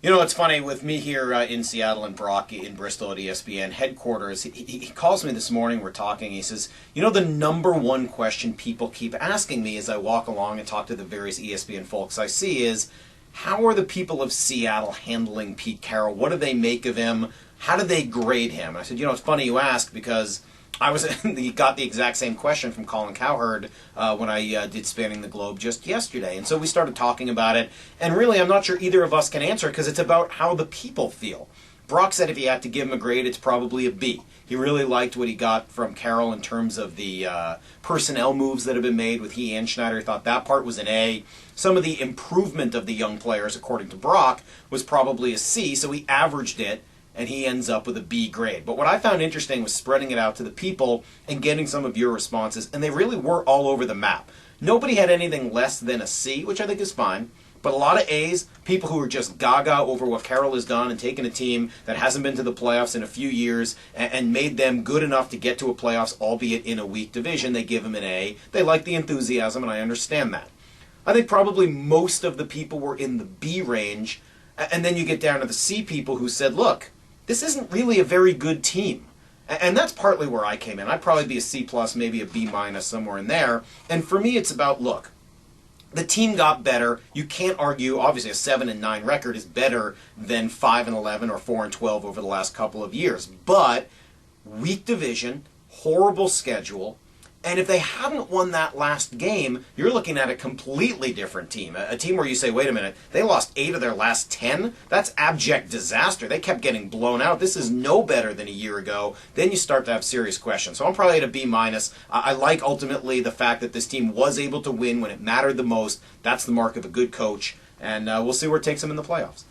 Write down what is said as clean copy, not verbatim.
You know, it's funny with me here in Seattle and Brock in Bristol at ESPN headquarters. He calls me this morning. We're talking. He says, "You know, the number one question people keep asking me as I walk along and talk to the various ESPN folks I see is, how are the people of Seattle handling Pete Carroll? What do they make of him? How do they grade him?" And I said, "You know, it's funny you ask because." He got the exact same question from Colin Cowherd when I did Spanning the Globe just yesterday. And so we started talking about it. And really, I'm not sure either of us can answer it because it's about how the people feel. Brock said if he had to give him a grade, it's probably a B. He really liked what he got from Carroll in terms of the personnel moves that have been made with he and Schneider. He thought that part was an A. Some of the improvement of the young players, according to Brock, was probably a C, so he averaged it. And he ends up with a B grade. But what I found interesting was spreading it out to the people and getting some of your responses, and they really were all over the map. Nobody had anything less than a C, which I think is fine, but a lot of A's, people who are just gaga over what Carroll has done and taken a team that hasn't been to the playoffs in a few years and made them good enough to get to a playoffs, albeit in a weak division. They give him an A. They like the enthusiasm, and I understand that. I think probably most of the people were in the B range, and then you get down to the C people who said, look, this isn't really a very good team. And that's partly where I came in. I'd probably be a C+, maybe a B-, somewhere in there. And for me, it's about, look, the team got better. You can't argue, obviously, a 7-9 record is better than 5-11 or 4-12 over the last couple of years. But weak division, horrible schedule, and if they hadn't won that last game, you're looking at a completely different team. A team where you say, wait a minute, they lost 8 of their last 10? That's abject disaster. They kept getting blown out. This is no better than a year ago. Then you start to have serious questions. So I'm probably at a B-. I like ultimately the fact that this team was able to win when it mattered the most. That's the mark of a good coach. And we'll see where it takes them in the playoffs.